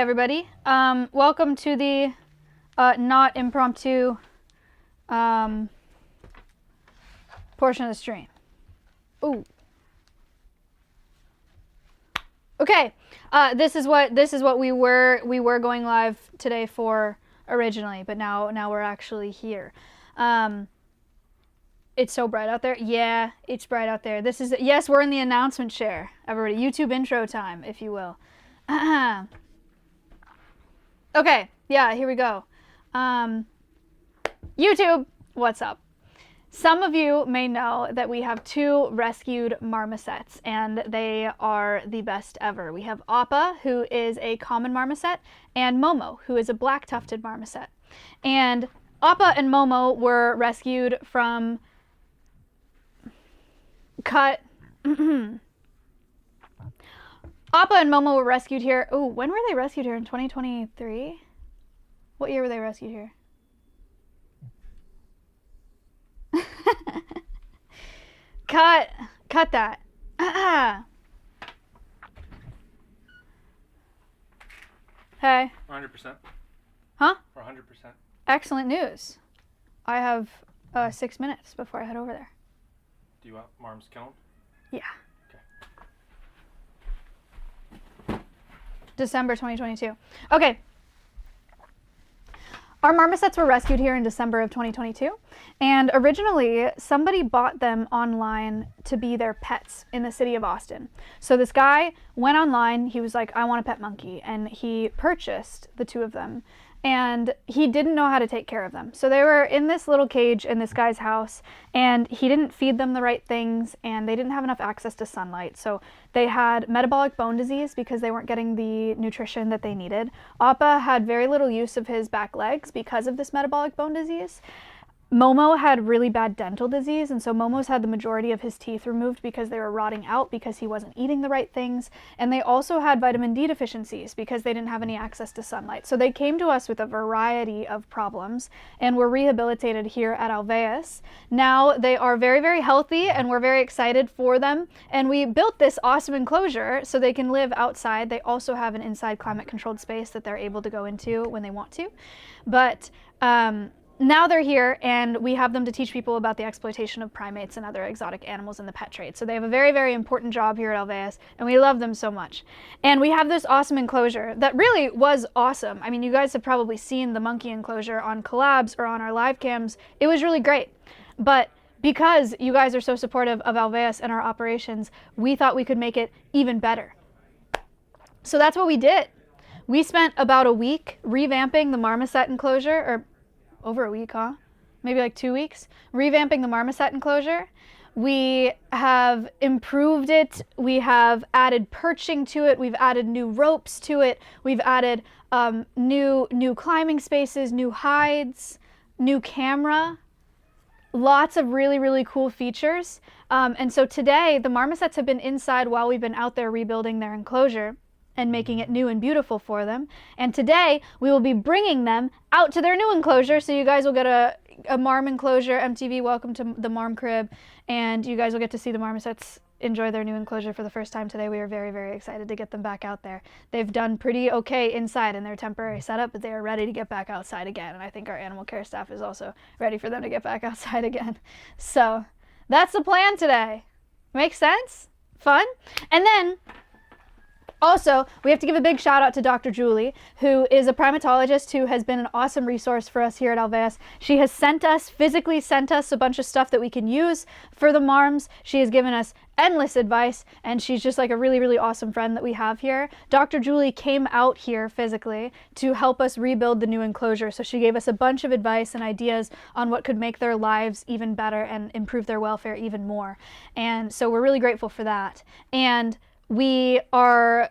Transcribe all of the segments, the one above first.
everybody. Welcome to the not impromptu portion of the stream. Ooh. Okay. This is what we were going live today for originally, but now we're actually here. It's so bright out there. Yeah, it's bright out there. Yes, we're in the announcement share. Everybody, YouTube intro time, if you will. Okay, yeah, here we go. YouTube, what's up? Some of you may know that we have two rescued marmosets, and they are the best ever. We have Appa, who is a common marmoset, and Momo, who is a black-tufted marmoset. And Appa and Momo were rescued from Appa and Momo were rescued here. Oh, when were they rescued here? In 2023? What year were they rescued here? Cut that. Hey. 100%. Huh? For 100%. Excellent news. I have 6 minutes before I head over there. Do you want Marm's kill him? Yeah. Okay. December 2022. Okay. Our marmosets were rescued here in December of 2022, and originally somebody bought them online to be their pets in the city of Austin. So this guy went online, he was like, I want a pet monkey, and he purchased the two of them, and he didn't know how to take care of them. So they were in this little cage in this guy's house, and he didn't feed them the right things, and they didn't have enough access to sunlight. So they had metabolic bone disease because they weren't getting the nutrition that they needed. Appa had very little use of his back legs because of this metabolic bone disease. Momo had really bad dental disease, and so Momo's had the majority of his teeth removed because they were rotting out because he wasn't eating the right things. And they also had vitamin D deficiencies because they didn't have any access to sunlight. So they came to us with a variety of problems and were rehabilitated here at Alveus. Now they are very, very healthy, and we're very excited for them. And we built this awesome enclosure so they can live outside. They also have an inside climate controlled space that they're able to go into when they want to. But now they're here, and we have them to teach people about the exploitation of primates and other exotic animals in the pet trade. So they have a very, very important job here at Alveus, and we love them so much. And we have this awesome enclosure that really was awesome. I mean, you guys have probably seen the monkey enclosure on collabs or on our live cams. It was really great. But because you guys are so supportive of Alveus and our operations, we thought we could make it even better. So that's what we did. We spent about a week revamping the marmoset enclosure, or over a week, huh? Maybe like 2 weeks, revamping the marmoset enclosure. We have improved it. We have added perching to it. We've added new ropes to it. We've added new climbing spaces, new hides, new camera, lots of really, really cool features. And so today, the marmosets have been inside while we've been out there rebuilding their enclosure and making it new and beautiful for them. And today, we will be bringing them out to their new enclosure, so you guys will get a Marm enclosure. MTV, welcome to the Marm crib, and you guys will get to see the marmosets enjoy their new enclosure for the first time today. We are very, very excited to get them back out there. They've done pretty okay inside in their temporary setup, but they are ready to get back outside again, and I think our animal care staff is also ready for them to get back outside again. So that's the plan today. Makes sense? Fun? And then also, we have to give a big shout out to Dr. Julie, who is a primatologist who has been an awesome resource for us here at Alveus. She has physically sent us a bunch of stuff that we can use for the marms. She has given us endless advice, and she's just like a really, really awesome friend that we have here. Dr. Julie came out here physically to help us rebuild the new enclosure. So she gave us a bunch of advice and ideas on what could make their lives even better and improve their welfare even more. And so we're really grateful for that. And we are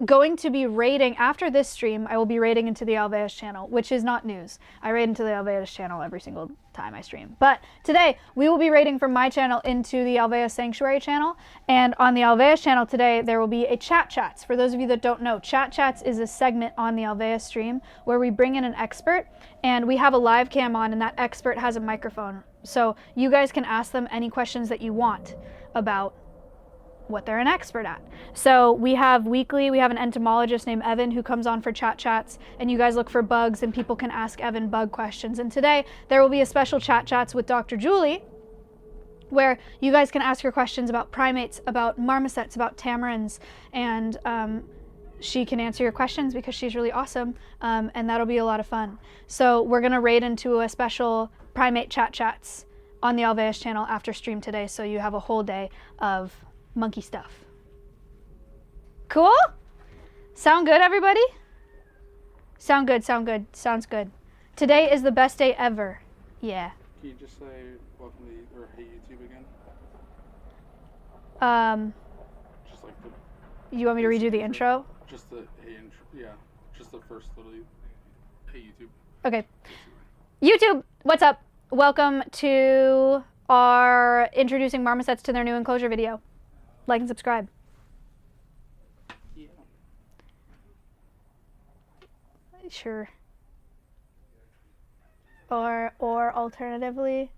going to be raiding, after this stream, I will be raiding into the Alveus channel, which is not news. I raid into the Alveus channel every single time I stream. But today, we will be raiding from my channel into the Alveus Sanctuary channel. And on the Alveus channel today, there will be a Chat Chats. For those of you that don't know, Chat Chats is a segment on the Alveus stream where we bring in an expert, and we have a live cam on, and that expert has a microphone. So you guys can ask them any questions that you want about what they're an expert at. So we have an entomologist named Evan who comes on for chats, and you guys look for bugs and people can ask Evan bug questions. And today there will be a special chats with Dr. Julie where you guys can ask her questions about primates, about marmosets, about tamarins, and she can answer your questions because she's really awesome, and that'll be a lot of fun. So we're gonna raid into a special primate chats on the Alveus channel after stream today, so you have a whole day of monkey stuff. Cool? Sound good, everybody? Sound good, sounds good. Today is the best day ever. Yeah. Can you just say welcome to or hey YouTube again? Just like the. You want me to redo the intro? Just the hey intro. Yeah. Just the first little hey YouTube. Okay. YouTube, what's up? Welcome to our introducing marmosets to their new enclosure video. Like and subscribe. Yeah. Sure. Or alternatively,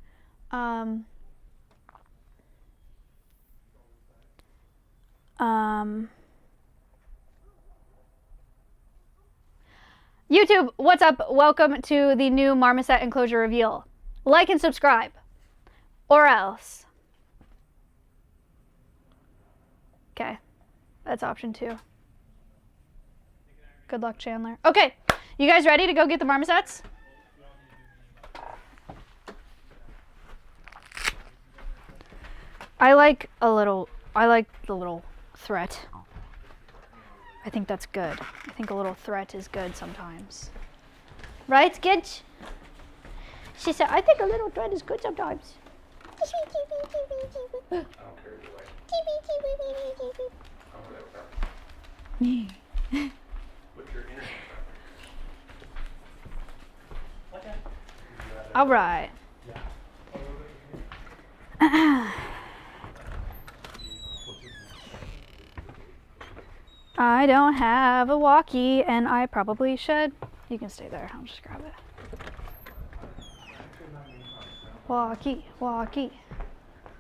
YouTube, what's up? Welcome to the new marmoset enclosure reveal. Like and subscribe, or else. Okay, that's option 2. Good luck, Chandler. Okay, you guys ready to go get the marmosets? I like the little threat. I think that's good. I think a little threat is good sometimes. Right, Gidge? She said, I think a little threat is good sometimes. I don't care either way. What's your internet? Okay. All right. I don't have a walkie, and I probably should. You can stay there. I'll just grab it. Walkie, walkie,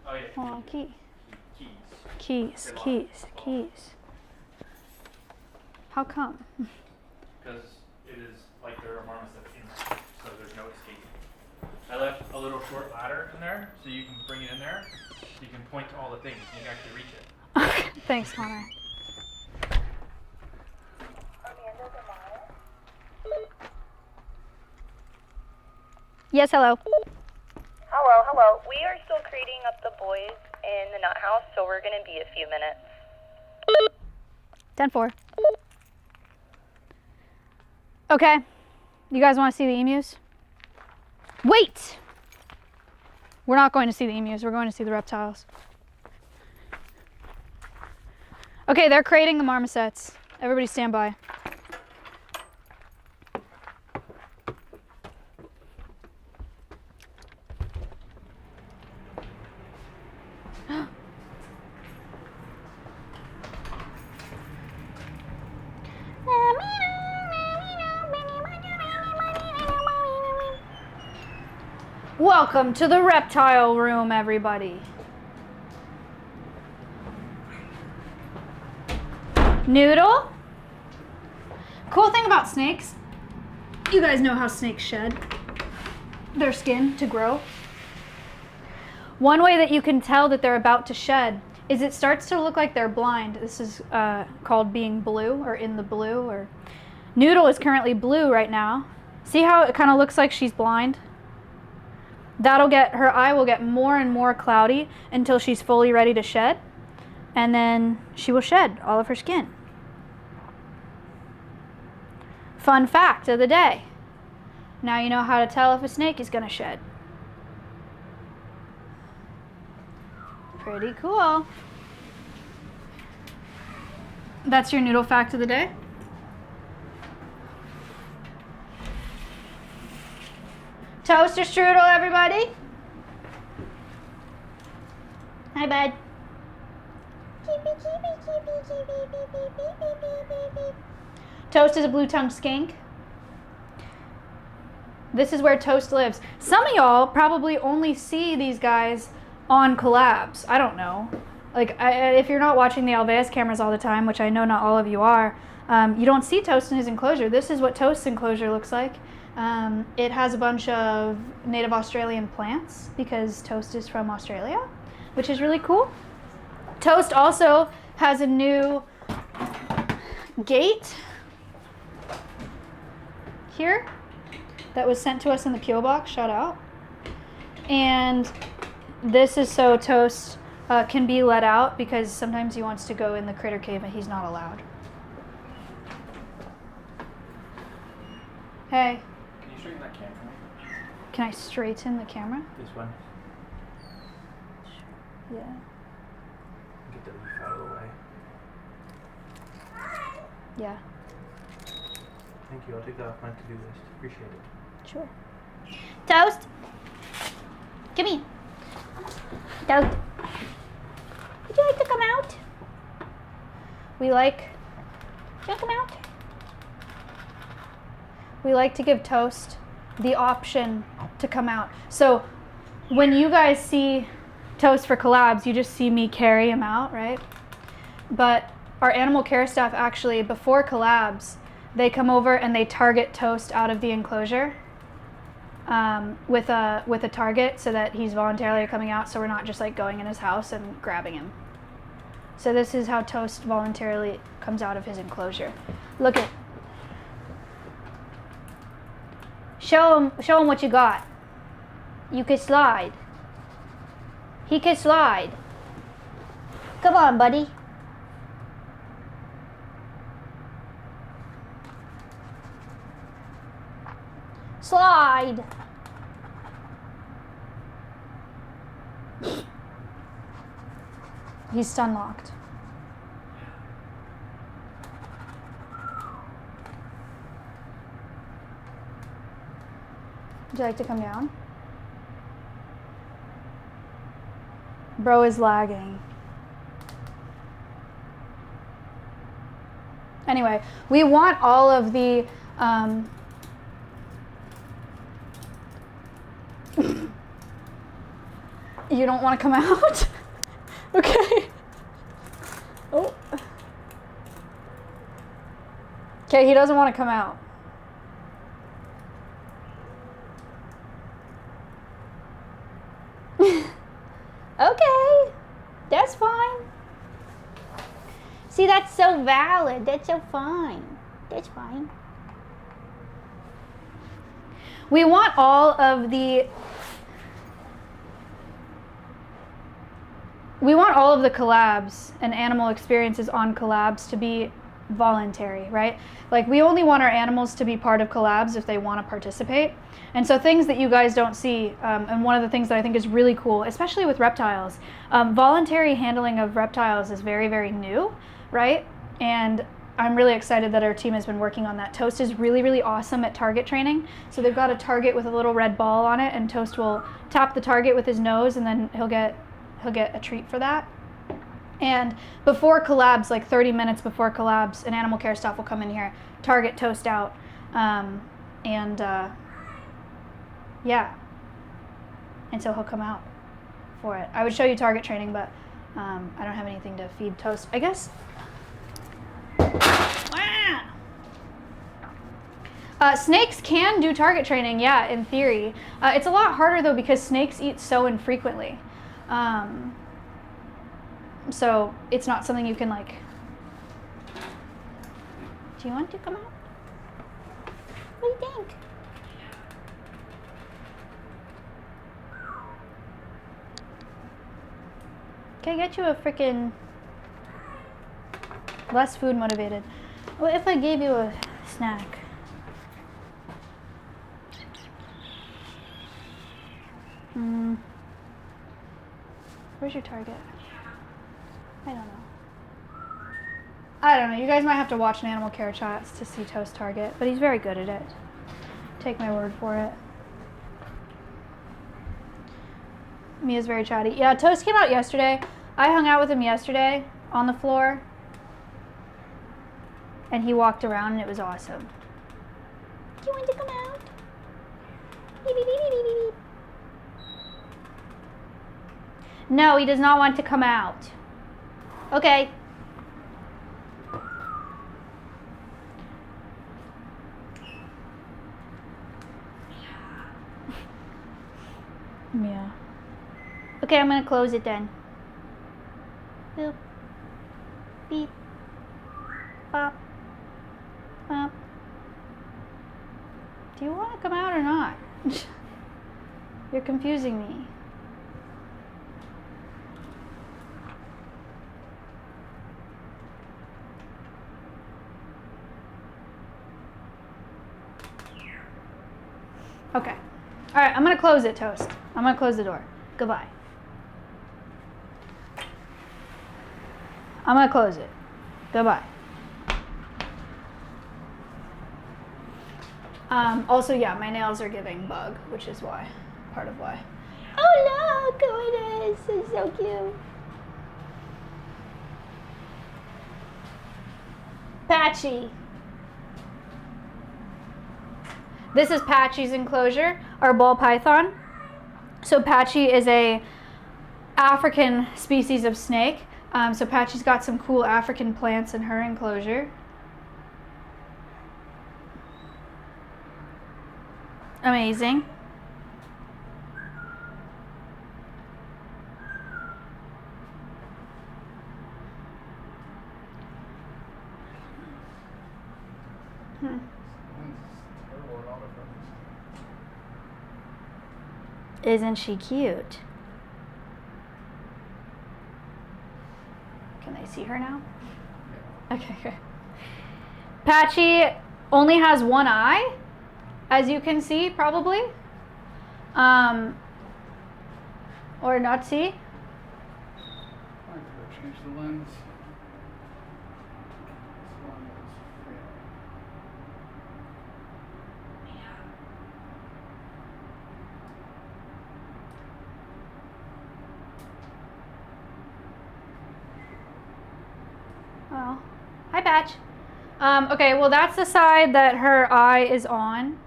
Oh yeah. walkie. Keys. Keys. How come? Because it is like there are marmosets in there, so there's no escape. I left a little short ladder in there, so you can bring it in there. You can point to all the things, and you can actually reach it. Thanks, Connor. Yes, hello. Hello. We are still crating up the boys in the nut house, so we're going to be a few minutes. 10-4. Okay. You guys want to see the emus? Wait! We're not going to see the emus. We're going to see the reptiles. Okay, they're crating the marmosets. Everybody stand by. Welcome to the reptile room, everybody. Noodle? Cool thing about snakes, you guys know how snakes shed their skin to grow. One way that you can tell that they're about to shed is it starts to look like they're blind. This is called being blue, or in the blue. Or Noodle is currently blue right now. See how it kind of looks like she's blind? Her eye will get more and more cloudy until she's fully ready to shed, and then she will shed all of her skin. Fun fact of the day. Now you know how to tell if a snake is gonna shed. Pretty cool. That's your Noodle fact of the day. Toaster strudel, everybody. Hi, bud. Toast is a blue-tongued skink. This is where Toast lives. Some of y'all probably only see these guys on collabs. I don't know. Like, if you're not watching the Alveus cameras all the time, which I know not all of you are, you don't see Toast in his enclosure. This is what Toast's enclosure looks like. It has a bunch of native Australian plants because Toast is from Australia, which is really cool. Toast also has a new gate here that was sent to us in the P.O. box, shout out. And this is so Toast can be let out because sometimes he wants to go in the critter cave and he's not allowed. Hey. Can you straighten that camera? Can I straighten the camera? This one. Yeah. Get the leaf out of the way. Yeah. Thank you. I'll take that off my to-do list. Appreciate it. Sure. Toast! Come here. Toast. Would you like to come out? You want to come out? We like to give Toast the option to come out. So when you guys see Toast for collabs, you just see me carry him out, right? But our animal care staff actually, before collabs, they come over and they target Toast out of the enclosure with a target so that he's voluntarily coming out, so we're not just like going in his house and grabbing him. So this is how Toast voluntarily comes out of his enclosure. Look at. Show him what you got. You can slide. He can slide. Come on, buddy. Slide. He's stun locked. Would you like to come down? Bro is lagging. Anyway, we want all of the you don't want to come out? Okay. Oh. Okay, he doesn't want to come out. Okay, that's fine. See, that's so valid. That's so fine. That's fine. We want all of the collabs and animal experiences on collabs to be voluntary, right? Like, we only want our animals to be part of collabs if they want to participate. And so things that you guys don't see, and one of the things that I think is really cool, especially with reptiles, voluntary handling of reptiles is very, very new, right? And I'm really excited that our team has been working on that. Toast is really, really awesome at target training. So they've got a target with a little red ball on it, and Toast will tap the target with his nose, and then he'll get a treat for that. And before collabs, like 30 minutes before collabs, an animal care staff will come in here, target Toast out, yeah. And so he'll come out for it. I would show you target training, but I don't have anything to feed Toast, I guess. Snakes can do target training, yeah, in theory. It's a lot harder though because snakes eat so infrequently. So it's not something you can like. Do you want to come out? What do you think? Can I get you a freaking less food motivated? What if I gave you a snack? Where's your target? I don't know. You guys might have to watch an animal care chats to see Toast target, but he's very good at it. Take my word for it. Mia's very chatty. Yeah, Toast came out yesterday. I hung out with him yesterday on the floor, and he walked around, and it was awesome. Do you want to come out? Beep, beep, beep, beep, beep, beep. No, he does not want to come out. Okay. Yeah. Okay, I'm gonna close it then. Boop. Beep. Bop. Bop. Do you want to come out or not? You're confusing me. Okay. All right, I'm gonna close it, Toast. I'm gonna close the door. Goodbye. I'm gonna close it. Goodbye. Also, yeah, my nails are giving bug, which is why, part of why. Oh look, oh it is. It's so cute. Patchy. This is Patchy's enclosure, our ball python. So Patchy is a African species of snake. So Patchy's got some cool African plants in her enclosure. Amazing. Isn't she cute? Can they see her now? Okay, good. Patchy only has one eye, as you can see, probably. Or not see. I gotta change the lens. Oh, hi Patch. Okay, well that's the side that her eye is on.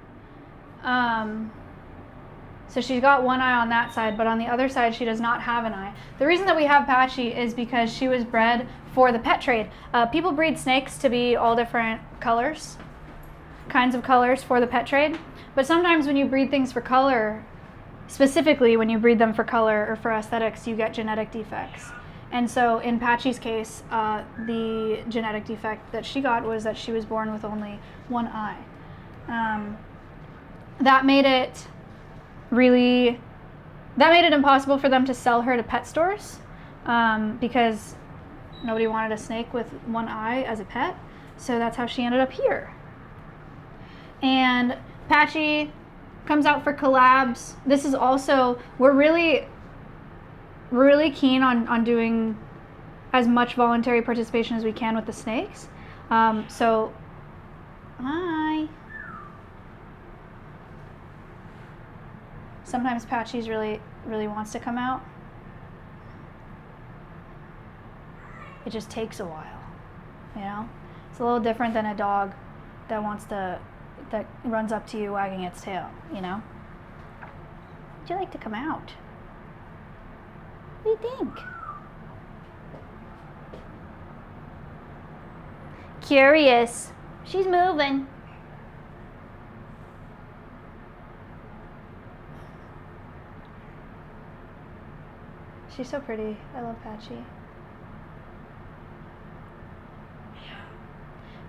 So she's got one eye on that side, but on the other side she does not have an eye. The reason that we have Patchy is because she was bred for the pet trade. People breed snakes to be all different colors, kinds of colors for the pet trade. But sometimes when you breed things for color, specifically when you breed them for color or for aesthetics, you get genetic defects. And so in Patchy's case, the genetic defect that she got was that she was born with only one eye. That made it impossible for them to sell her to pet stores because nobody wanted a snake with one eye as a pet. So that's how she ended up here. And Patchy comes out for collabs. This is also, we're really keen on doing as much voluntary participation as we can with the snakes. So, hi. Sometimes Patchy's really wants to come out. It just takes a while, you know? It's a little different than a dog that runs up to you wagging its tail, you know? Would you like to come out? What do you think? Curious. She's moving. She's so pretty. I love Patchy.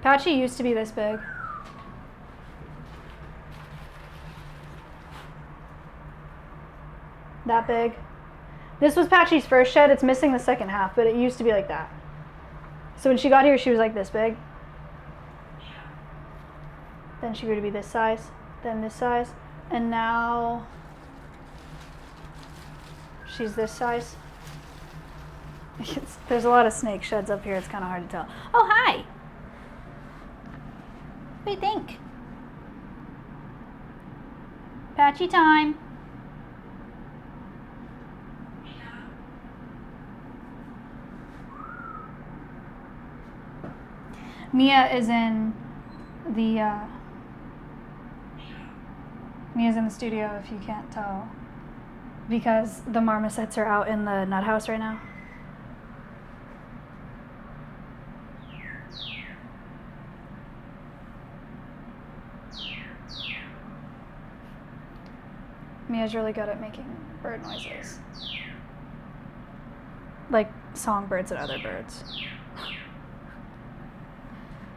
Patchy used to be this big. That big. This was Patchy's first shed. It's missing the second half, but it used to be like that. So when she got here, she was like this big. Then she grew to be this size, then this size, and now she's this size. There's a lot of snake sheds up here. It's kind of hard to tell. Oh, hi. What do you think? Patchy time. Mia is in the studio, if you can't tell, because the marmosets are out in the nut house right now. Mia's really good at making bird noises. Like songbirds and other birds.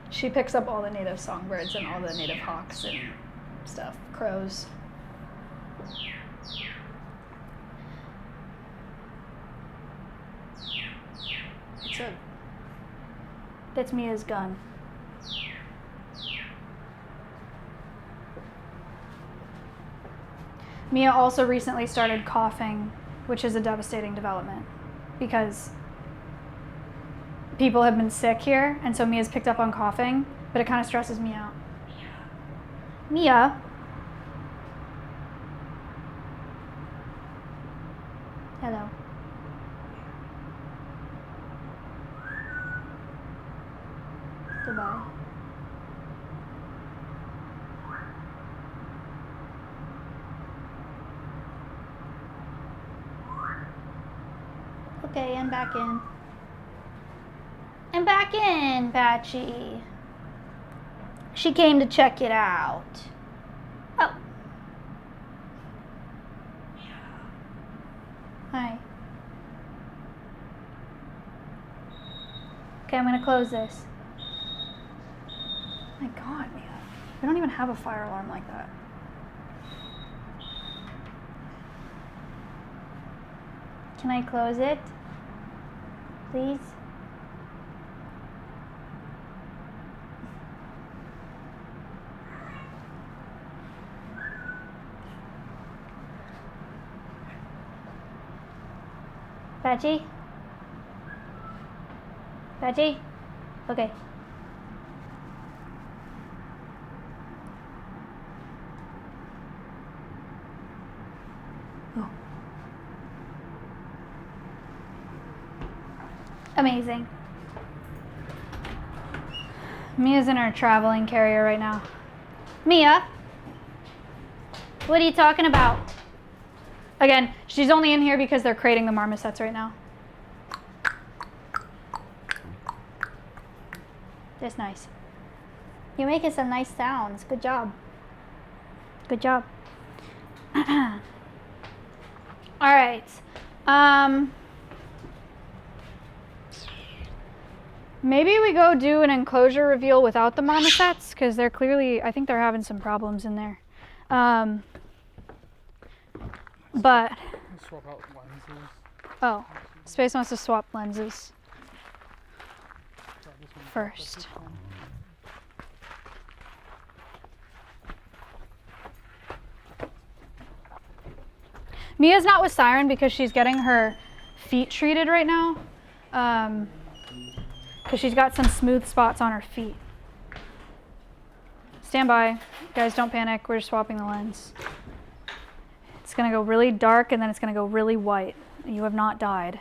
She picks up all the native songbirds and all the native hawks and stuff, crows. That's Mia's gun. Mia also recently started coughing, which is a devastating development because people have been sick here, and so Mia's picked up on coughing, but it kind of stresses me out. Mia? Hello. Goodbye. Okay, I'm back in. I'm back in, Patchy. She came to check it out. Oh. Hi. Okay, I'm gonna close this. My God, Mia. We don't even have a fire alarm like that. Can I close it? Please? Patchy? Patchy? Okay. Oh. Amazing. Mia's in her traveling carrier right now. Mia? What are you talking about? Again, she's only in here because they're creating the marmosets right now. That's nice. You're making some nice sounds. Good job. Good job. All right. Maybe we go do an enclosure reveal without the marmosets, because they're clearly, I think they're having some problems in there. But Swap out lenses. oh, Space wants to swap lenses Grab this one first. Mia's not with Siren because she's getting her feet treated right now. Because she's got some smooth spots on her feet. Stand by. Guys, don't panic. We're just swapping the lens. It's going to go really dark and then it's going to go really white. You have not died.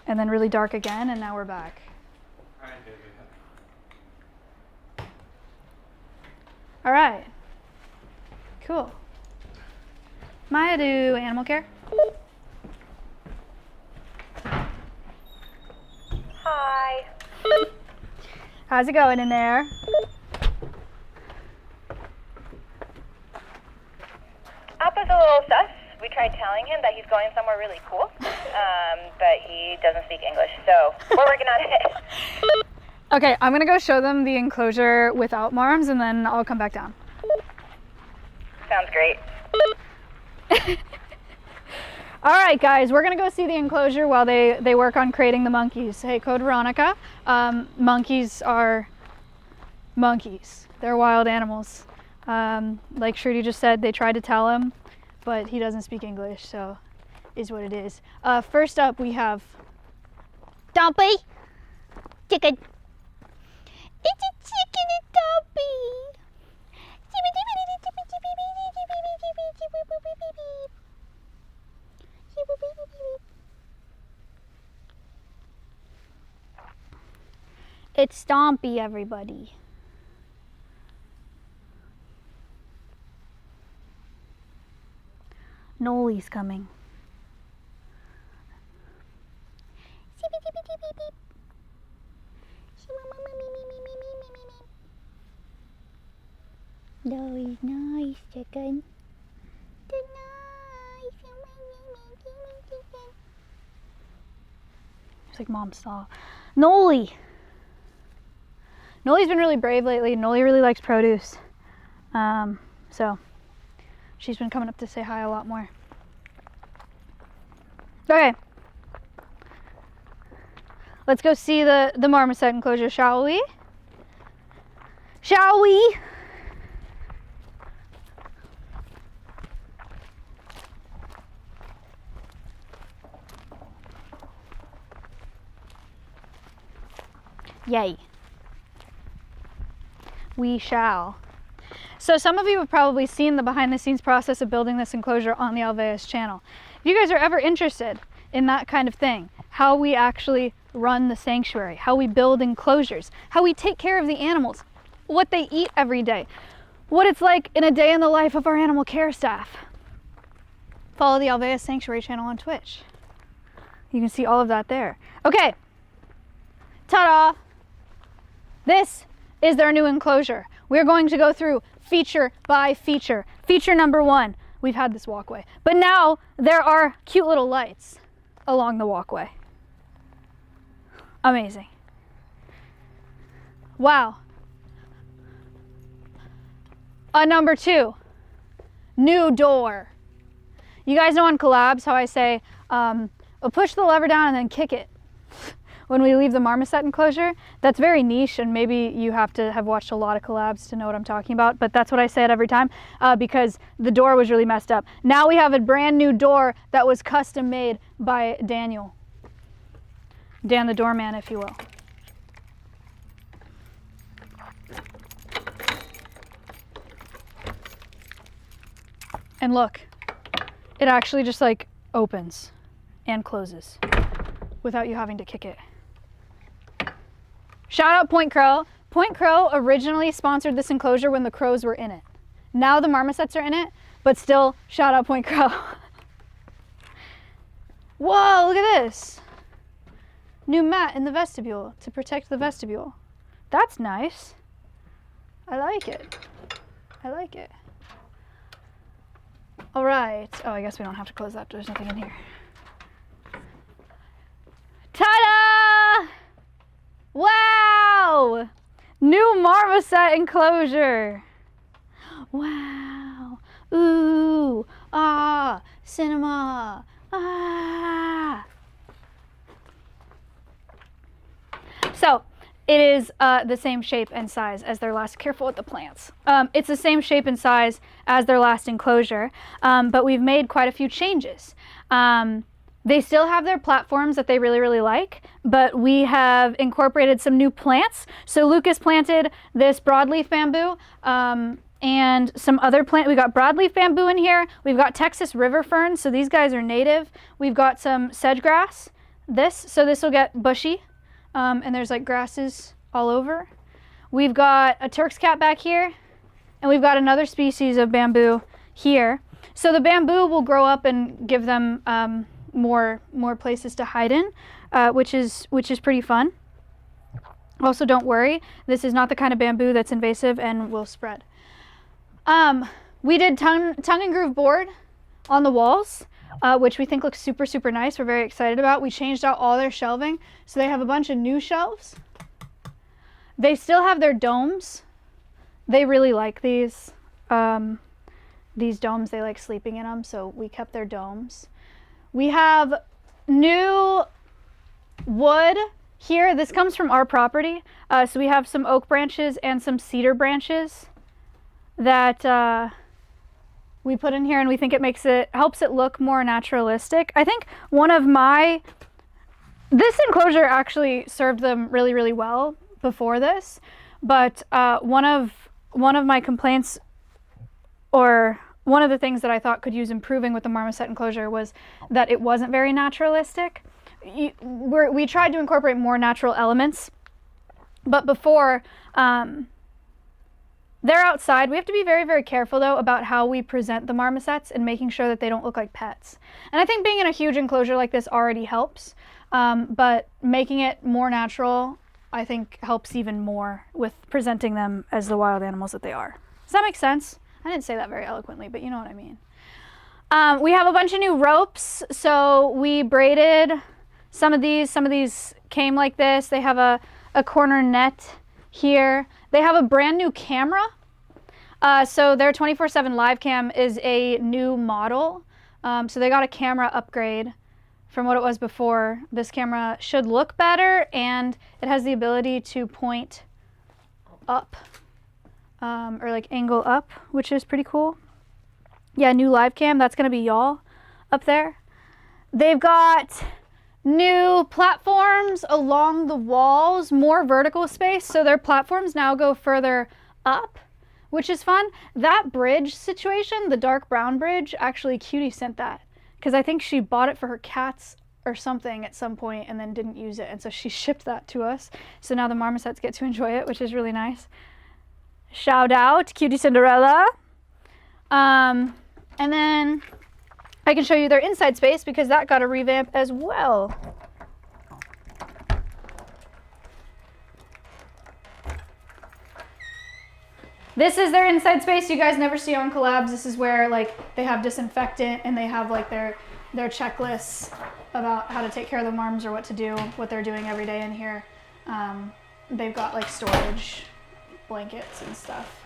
And then really dark again, and now we're back. All right. Cool. Maya, do animal care? Hi. How's it going in there? Appa's a little sus. We tried telling him that he's going somewhere really cool, but he doesn't speak English, so we're working on it. Okay, I'm gonna go show them the enclosure without marms, and then I'll come back down. Sounds great. All right, guys, we're gonna go see the enclosure while they work on creating the monkeys. Hey, Code Veronica. Monkeys are monkeys. They're wild animals. Like Shruti just said, they tried to tell him, but he doesn't speak English, so is what it is. First up, we have Dumpy. Chicken. It's a chicken and Dumpy. It's Stompy, everybody. Noli's coming. Nice, nice chicken. It's like mom saw. Noli! Noli's been really brave lately. Noli really likes produce. So she's been coming up to say hi a lot more. Okay. Let's go see the marmoset enclosure, shall we? Shall we? Yay. We shall. So some of you have probably seen the behind the scenes process of building this enclosure on the Alveus channel. If you guys are ever interested in that kind of thing, how we actually run the sanctuary, how we build enclosures, how we take care of the animals, what they eat every day, what it's like in a day in the life of our animal care staff, follow the Alveus Sanctuary channel on Twitch. You can see all of that there. Okay, ta-da! This is their new enclosure. We're going to go through feature by feature. Feature number 1, we've had this walkway, but now there are cute little lights along the walkway. Amazing. Wow. Number 2, new door. You guys know on collabs how I say, push the lever down and then kick it when we leave the marmoset enclosure. That's very niche, and maybe you have to have watched a lot of collabs to know what I'm talking about, but that's what I say it every time because the door was really messed up. Now we have a brand new door that was custom made by Daniel. Dan the doorman, if you will. And look, it actually just like opens and closes without you having to kick it. Shout out Point Crow. Point Crow originally sponsored this enclosure when the crows were in it. Now the marmosets are in it, but still shout out Point Crow. Whoa, look at this. New mat in the vestibule to protect the vestibule. That's nice. I like it. I like it. All right. Oh, I guess we don't have to close that. There's nothing in here. Ta-da! Wow! New marmoset enclosure. Wow. Ooh. Ah. Cinema. Ah. So, it is the same shape and size as their last, careful with the plants. It's the same shape and size as their last enclosure, but we've made quite a few changes. They still have their platforms that they really, really like, but we have incorporated some new plants. So Lucas planted this broadleaf bamboo and some other plant. We got broadleaf bamboo in here. We've got Texas river ferns, so these guys are native. We've got some sedge grass, so this will get bushy. And there's like grasses all over. We've got a Turk's cat back here, and we've got another species of bamboo here. So the bamboo will grow up and give them more places to hide in, which is pretty fun. Also, don't worry, this is not the kind of bamboo that's invasive and will spread. We did tongue and groove board on the walls. Which we think looks super, super nice. We're very excited about. We changed out all their shelving, so they have a bunch of new shelves. They still have their domes. They really like these domes. They like sleeping in them, so we kept their domes. We have new wood here. This comes from our property. So we have some oak branches and some cedar branches that we put in here, and we think it helps it look more naturalistic. I think this enclosure actually served them really, really well before this, but one of my complaints, or one of the things that I thought could use improving with the marmoset enclosure, was that it wasn't very naturalistic. We tried to incorporate more natural elements, but before, they're outside. We have to be very, very careful, though, about how we present the marmosets and making sure that they don't look like pets. And I think being in a huge enclosure like this already helps, but making it more natural, I think, helps even more with presenting them as the wild animals that they are. Does that make sense? I didn't say that very eloquently, but you know what I mean. We have a bunch of new ropes. So we braided some of these. Some of these came like this. They have a corner net here. They have a brand new camera. So their 24/7 live cam is a new model. So they got a camera upgrade from what it was before. This camera should look better, and it has the ability to point up or like angle up, which is pretty cool. Yeah, new live cam. That's going to be y'all up there. They've got new platforms along the walls, more vertical space. So their platforms now go further up, which is fun. That bridge situation, the dark brown bridge, actually Cutie sent that because I think she bought it for her cats or something at some point and then didn't use it. And so she shipped that to us. So now the Marmosets get to enjoy it, which is really nice. Shout out Cutie Cinderella. And then I can show you their inside space because that got a revamp as well. This is their inside space you guys never see on collabs. This is where like they have disinfectant and they have like their checklists about how to take care of the marms or what to do, what they're doing every day in here. They've got like storage blankets and stuff.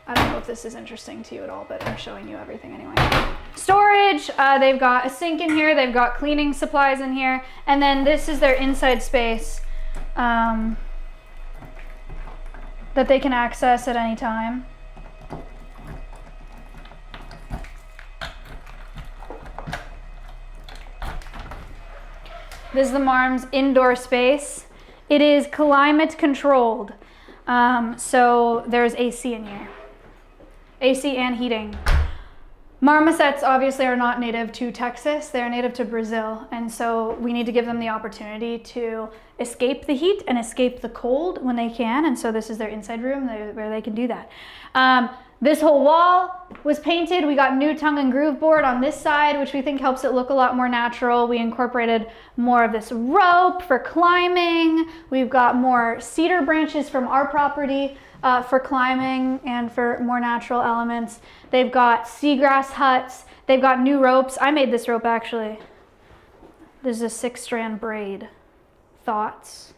I don't know if this is interesting to you at all, but I'm showing you everything anyway. Storage, they've got a sink in here, they've got cleaning supplies in here, and then this is their inside space that they can access at any time. This is the Marm's indoor space. It is climate controlled, so there's AC in here. AC and heating. Marmosets obviously are not native to Texas, they're native to Brazil, and so we need to give them the opportunity to escape the heat and escape the cold when they can, and so this is their inside room where they can do that. This whole wall was painted. We got new tongue and groove board on this side, which we think helps it look a lot more natural. We incorporated more of this rope for climbing. We've got more cedar branches from our property for climbing and for more natural elements. They've got seagrass huts. They've got new ropes. I made this rope actually. This is a 6-strand braid. Thoughts?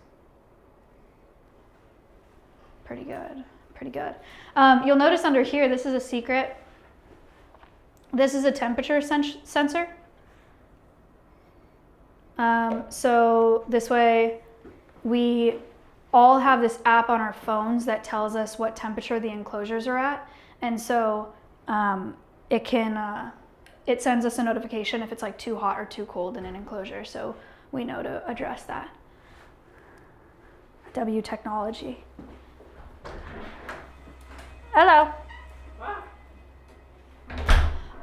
Pretty good. Pretty good. You'll notice under here, this is a secret. This is a temperature sensor. So this way we all have this app on our phones that tells us what temperature the enclosures are at. And so it sends us a notification if it's like too hot or too cold in an enclosure. So we know to address that. W technology. Hello.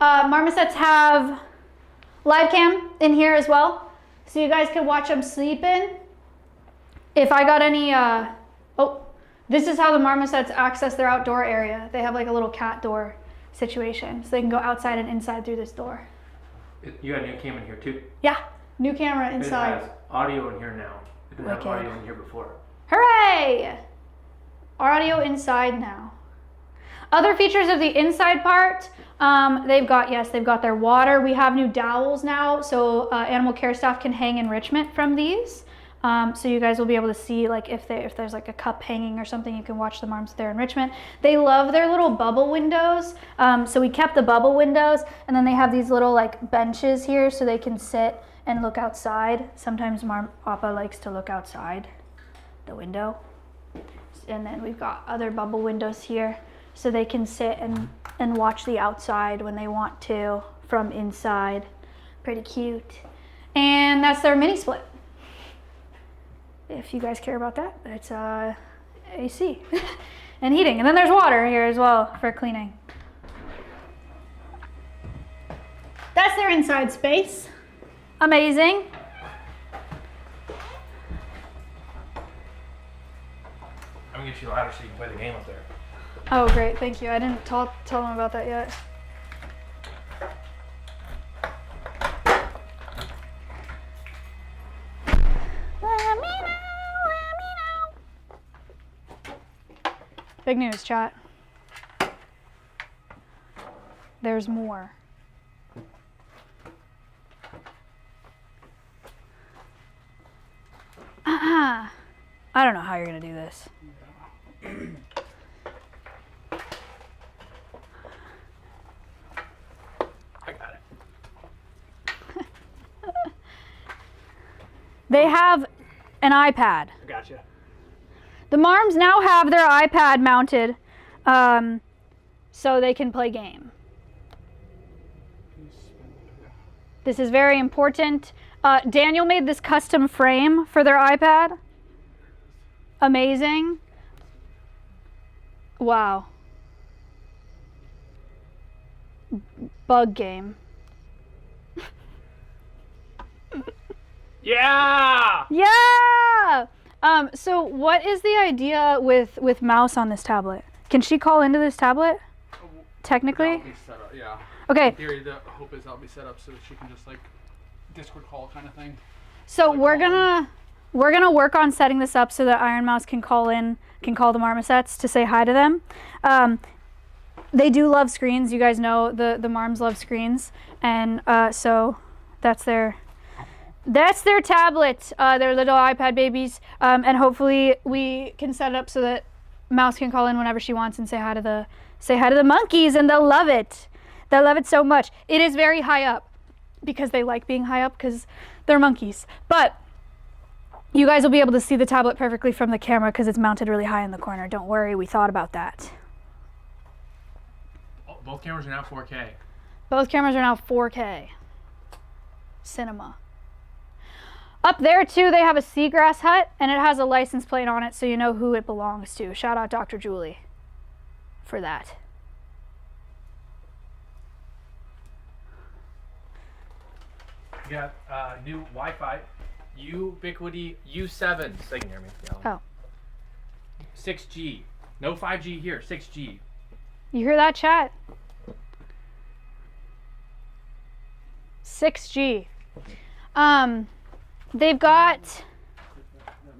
Marmosets have live cam in here as well, so you guys can watch them sleeping. If I got any, this is how the Marmosets access their outdoor area. They have like a little cat door situation, so they can go outside and inside through this door. You got a new cam in here too? Yeah, new camera inside. It has audio in here now. It didn't have Wicked. audio in here before. Hooray! Audio inside now. Other features of the inside part, they've got their water. We have new dowels now, so animal care staff can hang enrichment from these. So you guys will be able to see like if there's like a cup hanging or something, you can watch the Marms with their enrichment. They love their little bubble windows. So we kept the bubble windows, and then they have these little like benches here so they can sit and look outside. Sometimes Papa likes to look outside the window. And then we've got other bubble windows here, so they can sit and watch the outside when they want to from inside. Pretty cute. And that's their mini split. If you guys care about that, it's AC and heating. And then there's water here as well for cleaning. That's their inside space. Amazing. I'm gonna get you a ladder so you can play the game up there. Oh, great. Thank you. I didn't tell them about that yet. Big news, chat. There's more. I don't know how you're gonna do this. I got it. They have an iPad. I gotcha. The Marms now have their iPad mounted, so they can play game. This is very important. Daniel made this custom frame for their iPad. Amazing. Wow. Bug game. Yeah! Yeah! So what is the idea with Mouse on this tablet? Can she call into this tablet? Technically? That'll be set up, yeah. Okay. In theory, the hope is that'll be set up so that she can just like Discord call kind of thing. So Like we're gonna work on setting this up so that Iron Mouse can call the Marmosets to say hi to them. They do love screens. You guys know the Marms love screens, and so that's their tablet, their little iPad babies, and hopefully we can set it up so that Mouse can call in whenever she wants and say hi to the monkeys, and they'll love it. They'll love it so much. It is very high up because they like being high up because they're monkeys. But you guys will be able to see the tablet perfectly from the camera because it's mounted really high in the corner. Don't worry, we thought about that. Oh, both cameras are now 4K. Both cameras are now 4K. Cinema. Up there too, they have a seagrass hut, and it has a license plate on it so you know who it belongs to. Shout out Dr. Julie for that. We got new Wi-Fi, Ubiquiti U7. So you can hear me. Yeah. Oh. 6G. No 5G here. 6G. You hear that, chat? 6G. They've got That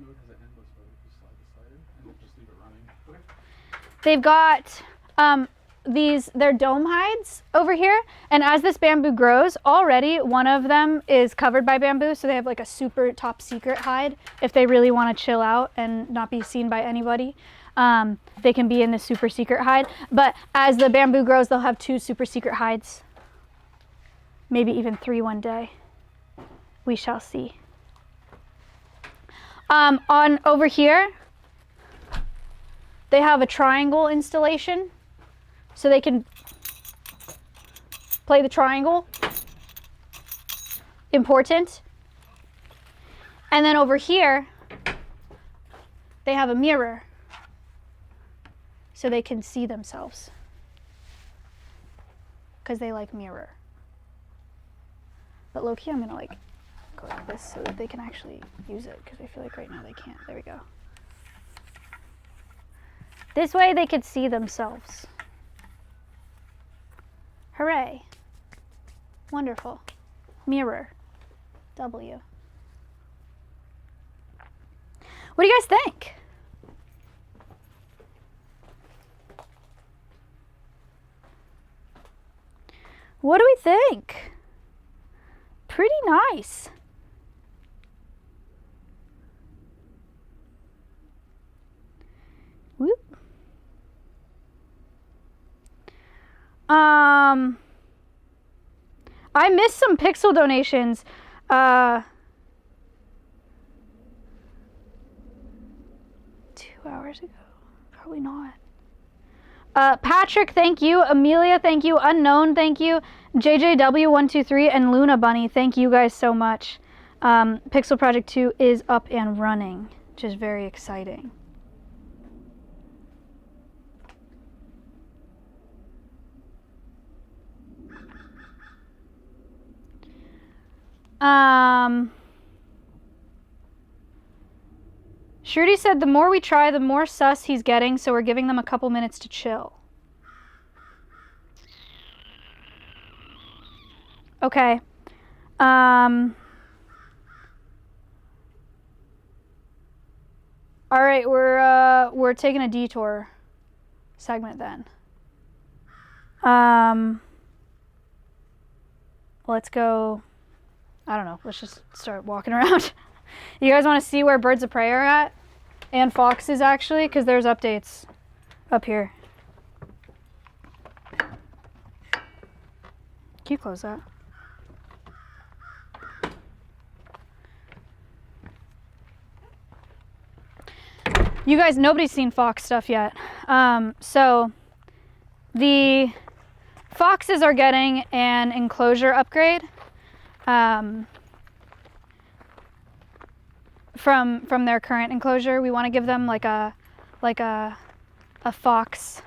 mode has an endless mode. Just slide the slider and just leave it running. they've got their dome hides over here, and as this bamboo grows, already one of them is covered by bamboo, so they have like a super top secret hide if they really want to chill out and not be seen by anybody. They can be in the super secret hide, but as the bamboo grows, they'll have 2 super secret hides, maybe even 3 one day. We shall see. On over here, they have a triangle installation, so they can play the triangle. Important. And then over here, they have a mirror, so they can see themselves, because they like mirror. But low-key, I'm gonna like go like this so that they can actually use it, because I feel like right now they can't. There we go. This way they could see themselves. Hooray. Wonderful. Mirror. W. What do you guys think? What do we think? Pretty nice. Whoop. I missed some pixel donations. 2 hours ago? Probably not. Patrick, thank you. Amelia, thank you. Unknown, thank you. JJW123 and Luna Bunny, thank you guys so much. Pixel Project 2 is up and running, which is very exciting. Shruti said the more we try, the more sus he's getting, so we're giving them a couple minutes to chill. Okay. All right, we're taking a detour. segment then. Let's go, I don't know, let's just start walking around. You guys want to see where birds of prey are at? And foxes, actually, because there's updates up here. Can you close that? You guys, nobody's seen fox stuff yet. So the foxes are getting an enclosure upgrade from their current enclosure. We want to give them like a fox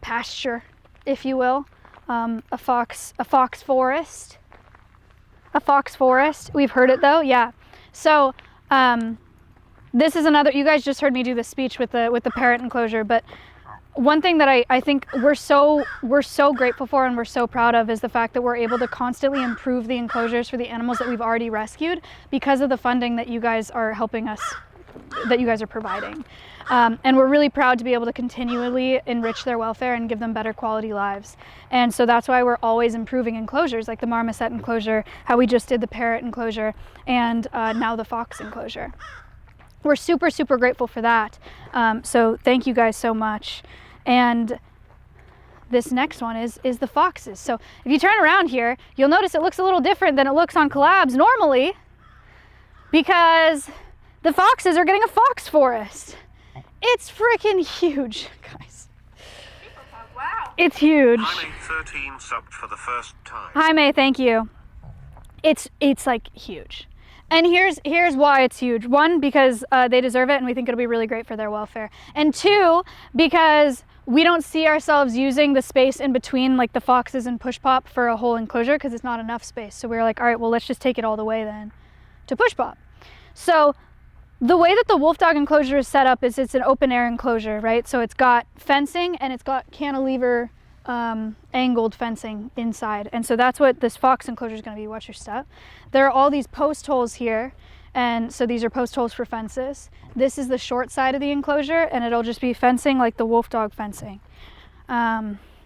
pasture, if you will. A fox forest. A fox forest. We've heard it though, yeah. So this is another, you guys just heard me do the speech with the parrot enclosure, but one thing that I think we're so grateful for and we're so proud of is the fact that we're able to constantly improve the enclosures for the animals that we've already rescued because of the funding that you guys are helping us, that you guys are providing. And we're really proud to be able to continually enrich their welfare and give them better quality lives. And so that's why we're always improving enclosures, like the Marmoset enclosure, how we just did the parrot enclosure, and now the fox enclosure. We're super, super grateful for that. So thank you guys so much. And this next one is the foxes. So if you turn around here, you'll notice it looks a little different than it looks on collabs normally, because the foxes are getting a fox forest. It's freaking huge, guys. Wow. It's huge. Hi May 13 subbed for the first time. Hi May, thank you. It's like huge. And here's why it's huge. One, because they deserve it and we think it'll be really great for their welfare. And two, because we don't see ourselves using the space in between like the foxes and push pop for a whole enclosure because it's not enough space. So we were like, all right, well, let's just take it all the way then to push pop. So the way that the wolf dog enclosure is set up is it's an open air enclosure, right? So it's got fencing and it's got cantilever angled fencing inside. And so that's what this fox enclosure is going to be. Watch your step. There are all these post holes here. And so these are post holes for fences. This is the short side of the enclosure and it'll just be fencing like the wolf dog fencing.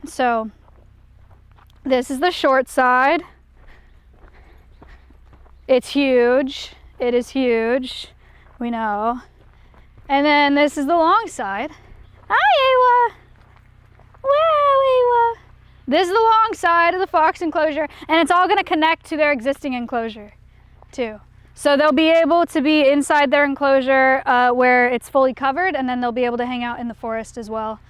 So this is the short side. It's huge. It is huge. We know. And then this is the long side. Hi, Awa. Wow, Awa. This is the long side of the fox enclosure, and it's all going to connect to their existing enclosure, too. So they'll be able to be inside their enclosure where it's fully covered, and then they'll be able to hang out in the forest as well.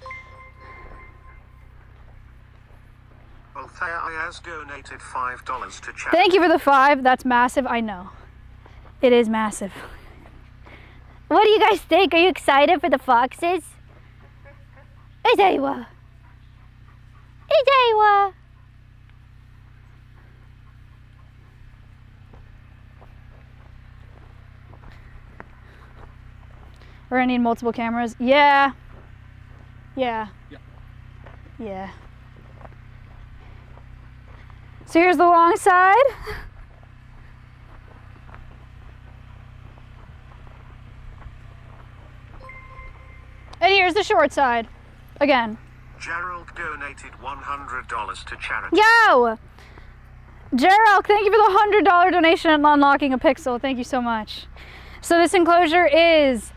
Althea has donated $5 to chat. Thank you for the 5. That's massive. I know. It is massive. What do you guys think? Are you excited for the foxes? It's Awa. It's Awa. We're gonna need multiple cameras. Yeah. Yeah. Yeah. Yeah. So here's the long side. And here's the short side. Again. Gerald donated $100 to charity. Yo! Gerald, thank you for the $100 donation and unlocking a pixel. Thank you so much. So this enclosure is,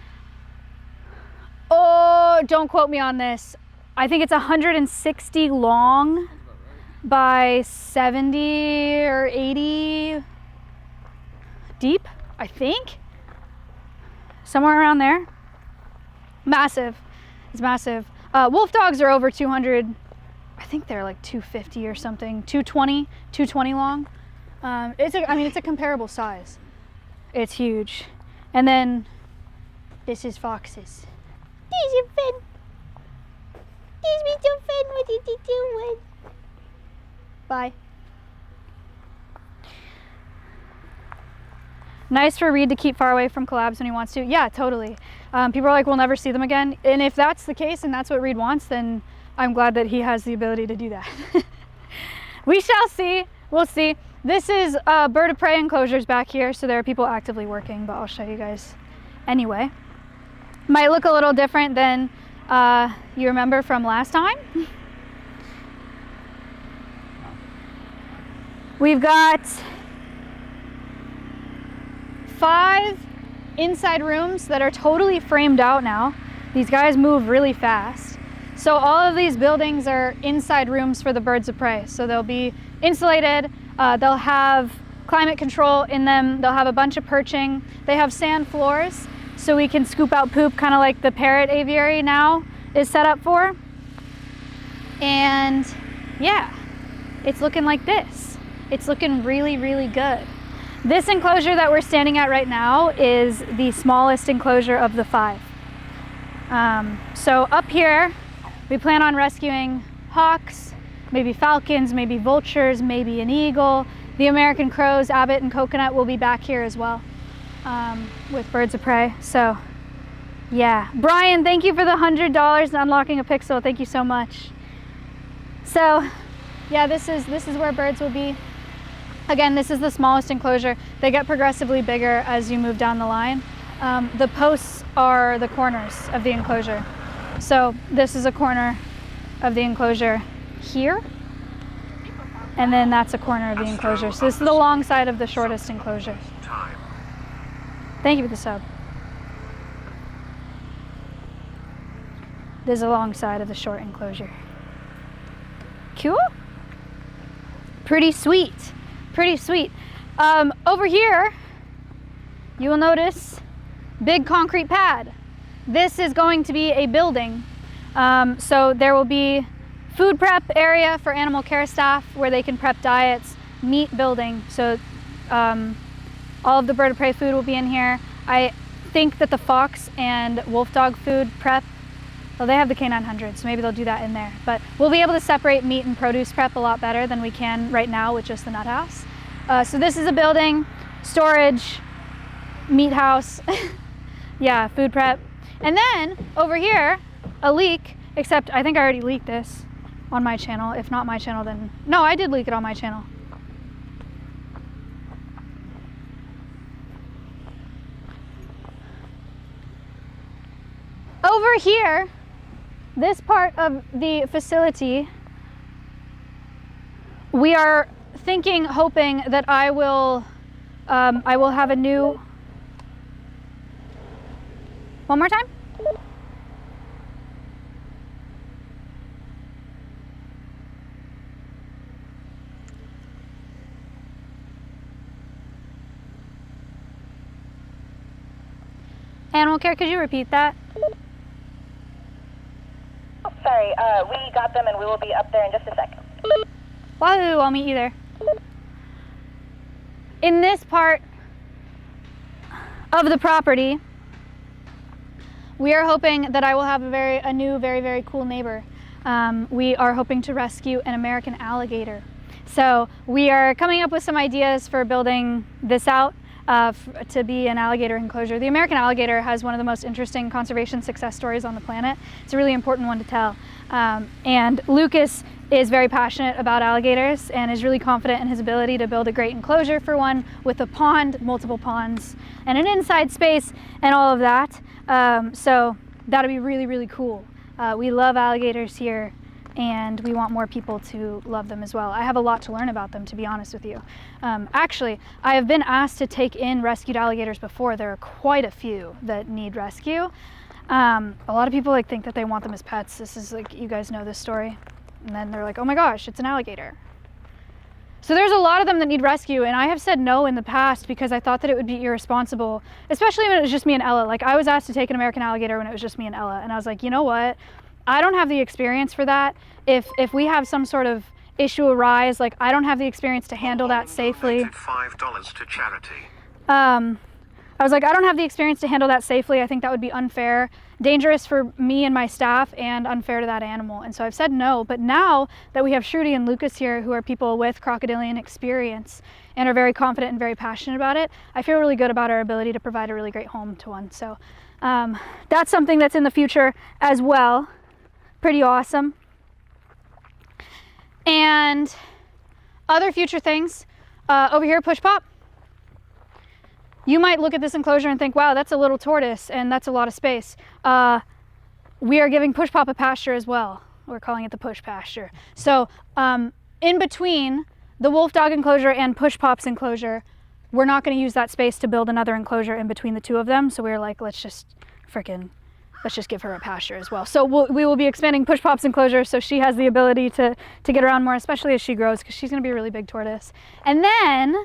oh, don't quote me on this. I think it's 160 long by 70 or 80 deep, I think. Somewhere around there. Massive. It's massive. Wolf dogs are over 200. I think they're like 250 or something. 220 long. It's a comparable size. It's huge. And then this is foxes. These are fun. These be so fun. What did you do? Bye. Nice for Reed to keep far away from collabs when he wants to. Yeah, totally. People are like, we'll never see them again. And if that's the case and that's what Reed wants, then I'm glad that he has the ability to do that. We shall see. We'll see. This is bird of prey enclosures back here, so there are people actively working, but I'll show you guys anyway. Might look a little different than you remember from last time. We've got 5 inside rooms that are totally framed out now. These guys move really fast. So all of these buildings are inside rooms for the birds of prey. So they'll be insulated, they'll have climate control in them, they'll have a bunch of perching. They have sand floors so we can scoop out poop, kind of like the parrot aviary now is set up for. And yeah, it's looking like this. It's looking really, really good. This enclosure that we're standing at right now is the smallest enclosure of the 5. So up here, we plan on rescuing hawks, maybe falcons, maybe vultures, maybe an eagle. The American crows, Abbott and Coconut, will be back here as well with birds of prey. So yeah, Brian, thank you for the $100 and unlocking a pixel. Thank you so much. So yeah, this is where birds will be. Again, this is the smallest enclosure. They get progressively bigger as you move down the line. The posts are the corners of the enclosure. So this is a corner of the enclosure here, and then that's a corner of the enclosure. So this is the long side of the shortest enclosure. Time. Thank you for the sub. This is a long side of the short enclosure. Cool? Pretty sweet. Pretty sweet. Over here, you will notice big concrete pad. This is going to be a building. So there will be food prep area for animal care staff where they can prep diets, meat building. So all of the bird of prey food will be in here. I think that the fox and wolf dog food prep, well, they have the K900, so maybe they'll do that in there. But we'll be able to separate meat and produce prep a lot better than we can right now with just the nut house. So this is a building, storage, meat house, yeah, food prep. And then over here, a leak, except I think I already leaked this on my channel. If not my channel, then, no, I did leak it on my channel. Over here, this part of the facility, we are thinking, hoping that I will have a new, one more time? Animal care, could you repeat that? Sorry, we got them and we will be up there in just a second. Wahoo, I'll meet you there. In this part of the property, we are hoping that I will have a new, very, very cool neighbor. We are hoping to rescue an American alligator. So we are coming up with some ideas for building this out to be an alligator enclosure. The American alligator has one of the most interesting conservation success stories on the planet. It's a really important one to tell. And Lucas is very passionate about alligators and is really confident in his ability to build a great enclosure for one with a pond, multiple ponds, and an inside space and all of that. So that'll be really, really cool. We love alligators here and we want more people to love them as well. I have a lot to learn about them, to be honest with you. Actually, I have been asked to take in rescued alligators before. There are quite a few that need rescue. A lot of people think that they want them as pets. This is you guys know this story. And then they're like, oh my gosh, it's an alligator. So there's a lot of them that need rescue, and I have said no in the past because I thought that it would be irresponsible, especially when it was just me and Ella. I was asked to take an American alligator when it was just me and Ella, and I was like, you know what? I don't have the experience for that. If we have some sort of issue arise, I don't have the experience to handle that safely. $5 to charity. I was like, I don't have the experience to handle that safely. I think that would be unfair, dangerous for me and my staff, and unfair to that animal. And so I've said no. But now that we have Shruti and Lucas here, who are people with crocodilian experience and are very confident and very passionate about it, I feel really good about our ability to provide a really great home to one. So that's something that's in the future as well. Pretty awesome. And other future things, over here, Push Pop. You might look at this enclosure and think, wow, that's a little tortoise and that's a lot of space. we are giving Push Pop a pasture as well. We're calling it the Push Pasture. So in between the Wolf Dog enclosure and Push Pop's enclosure, we're not going to use that space to build another enclosure in between the two of them. So we were like, let's just give her a pasture as well. So we will be expanding Push Pop's enclosure so she has the ability to get around more, especially as she grows, because she's going to be a really big tortoise. And then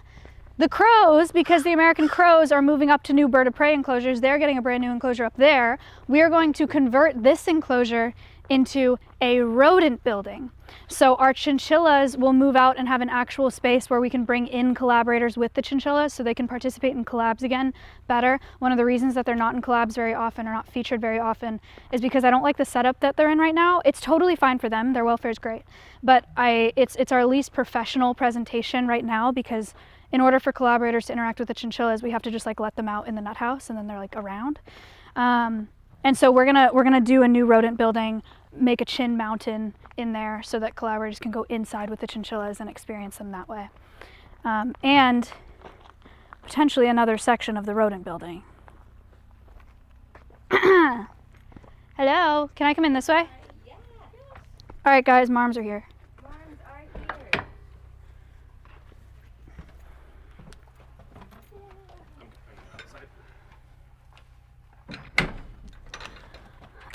the crows, because the American crows are moving up to new bird of prey enclosures, they're getting a brand new enclosure up there. We are going to convert this enclosure into a rodent building. So our chinchillas will move out and have an actual space where we can bring in collaborators with the chinchillas so they can participate in collabs again better. One of the reasons that they're not in collabs very often or not featured very often is because I don't like the setup that they're in right now. It's totally fine for them. Their welfare is great. But it's our least professional presentation right now, because in order for collaborators to interact with the chinchillas, we have to just like let them out in the nut house and then they're like around. And so we're gonna do a new rodent building, make a chin mountain in there so that collaborators can go inside with the chinchillas and experience them that way. And potentially another section of the rodent building. Hello, can I come in this way? Yeah. All right, guys, Marms are here. Worms are here.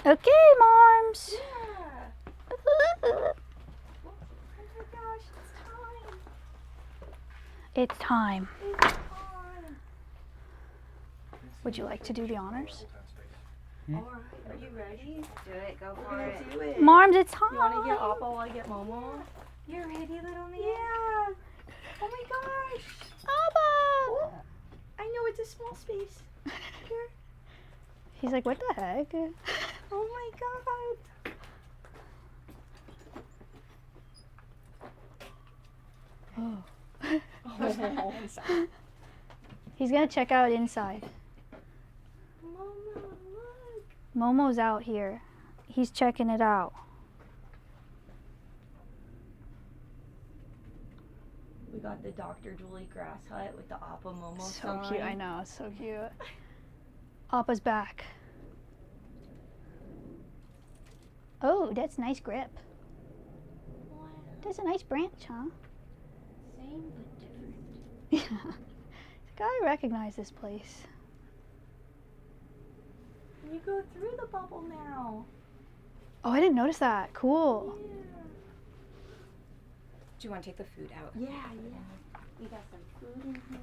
Okay, Marms. Yeah. Oh my gosh, It's time. it's time. Would you like to do the honors? Alright, are you ready? Do it, go We're for gonna it. do it. Marms, it's time. You wanna get Appa while I get Momo? You're ready, little man? Yeah. Oh my gosh. Abba. I know it's a small space. Here. He's like, what the heck? Oh my god. Oh. He's gonna check out inside. Momo, look. Momo's out here. He's checking it out. We got the Dr. Julie grass hut with the Appa Momo So sign. cute, I know, it's so cute. Appa's back. Oh, that's nice grip. Wow. That's a nice branch, huh? Same but different. Yeah. I recognize this place. You go through the bubble now. Oh, I didn't notice that. Cool. Yeah. Do you want to take the food out? Yeah, yeah. We got some food in here.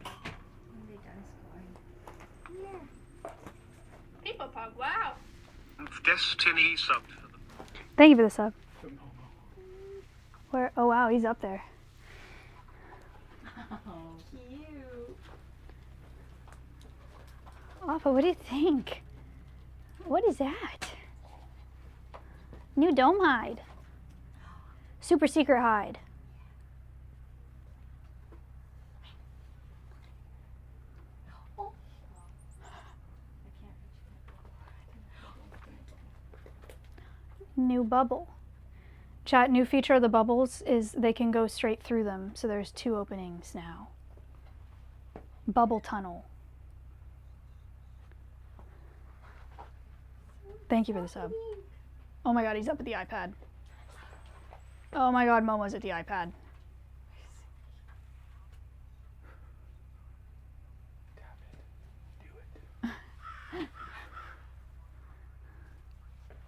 Are they done scoring? Yeah. People pug, wow. Destiny sub. Thank you for the sub. Where? Oh wow, he's up there. Oh, cute. Appa, what do you think? What is that? New dome hide. Super secret hide. Oh. New bubble. Chat, new feature of the bubbles is they can go straight through them. So there's 2 openings now. Bubble tunnel. Thank you for the sub. Oh my god, he's up at the iPad. Oh my god, Momo's at the iPad.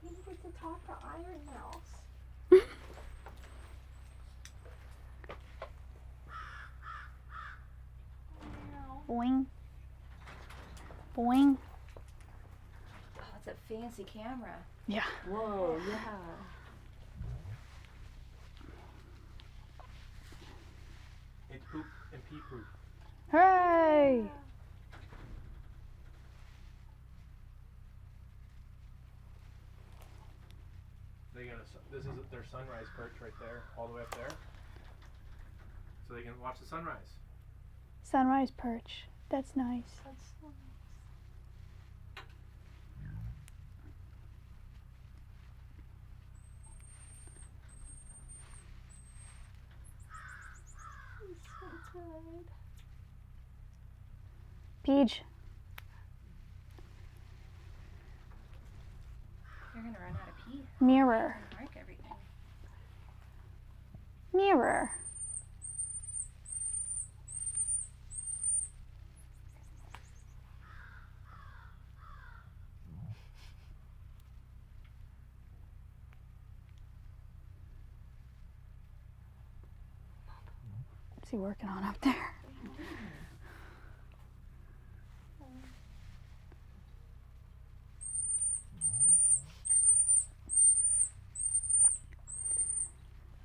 You get to talk to Iron Mouse. Boing. Boing. Oh, it's a fancy camera. Yeah. Whoa, yeah. It's poop and pee proof. Hooray! They got this is their sunrise perch right there, all the way up there. So they can watch the sunrise. Sunrise perch. That's nice. That's so nice. He's so good. Peach, They're gonna run out of pee. Mirror. Mark everything. Mirror. What's he working on up there?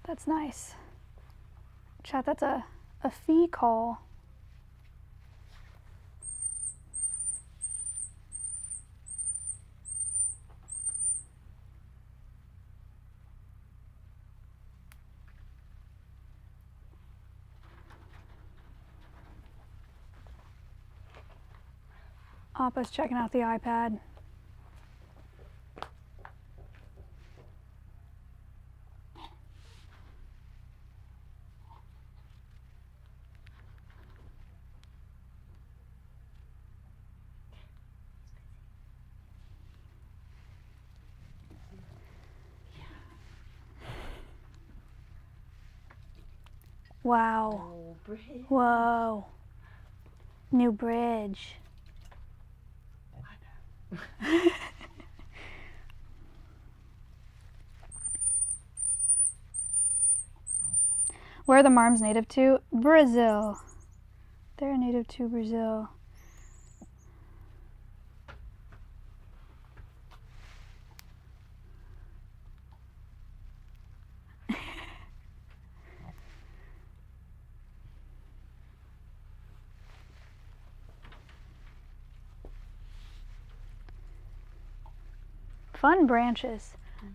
That's nice. Chat, that's a fee call. Appa's checking out the iPad. Wow. Oh, bridge. Whoa. New bridge. Where are the Marms native to? Brazil. They're native to Brazil. Fun branches.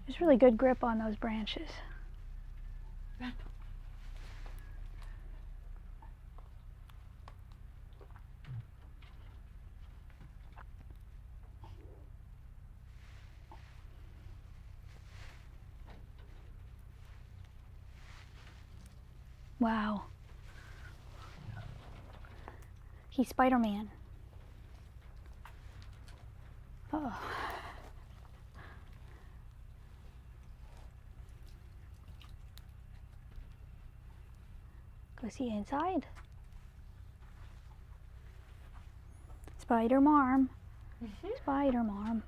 There's really good grip on those branches. Wow. He's Spider-Man. Uh-oh. Go see inside. Spider Marm. Spider Marm.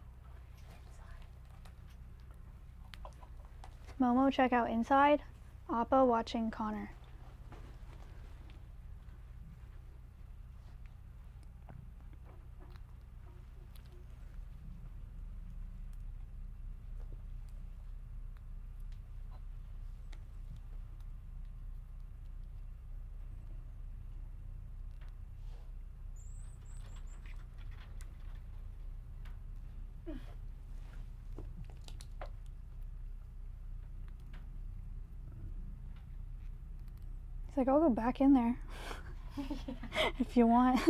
Momo, check out inside. Appa watching Connor. He's like, I'll go back in there if you want.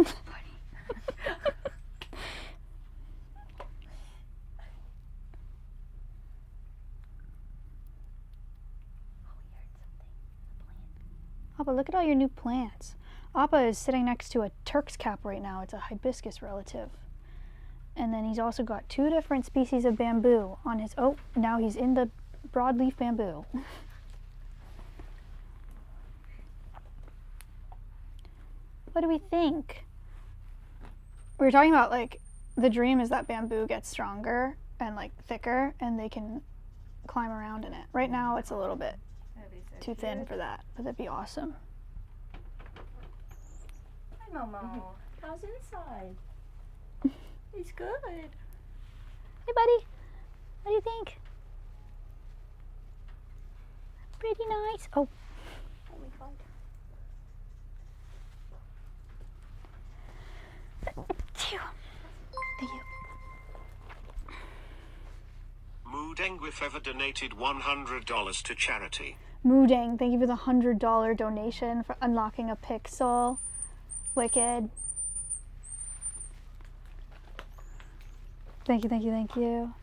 Appa, look at all your new plants. Appa is sitting next to a Turk's cap right now. It's a hibiscus relative. And then he's also got 2 different species of bamboo on his, oh, now he's in the broadleaf bamboo. What do we think? We were talking about, like, the dream is that bamboo gets stronger and, like, thicker and they can climb around in it. Right now it's a little bit That'd be so too thin cute. for that, but that'd be awesome. Hi, Momo. How's inside? He's good. Hey, buddy. What do you think? Pretty nice. Oh. Thank you. Moodeng with ever donated $100 to charity. Moodang, thank you for the $100 donation for unlocking a pixel. Wicked. Thank you, thank you, thank you.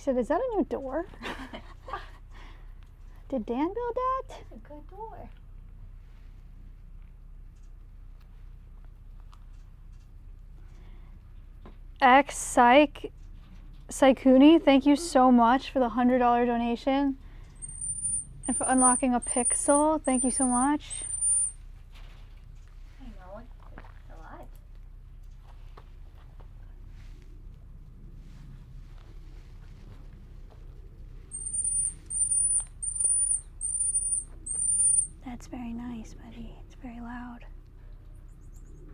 said, is that a new door? Did Dan build that? That's a good door. Saikuni, thank you so much for the $100 donation. And for unlocking a pixel, thank you so much. I know, it's a lot. That's very nice, buddy. It's very loud.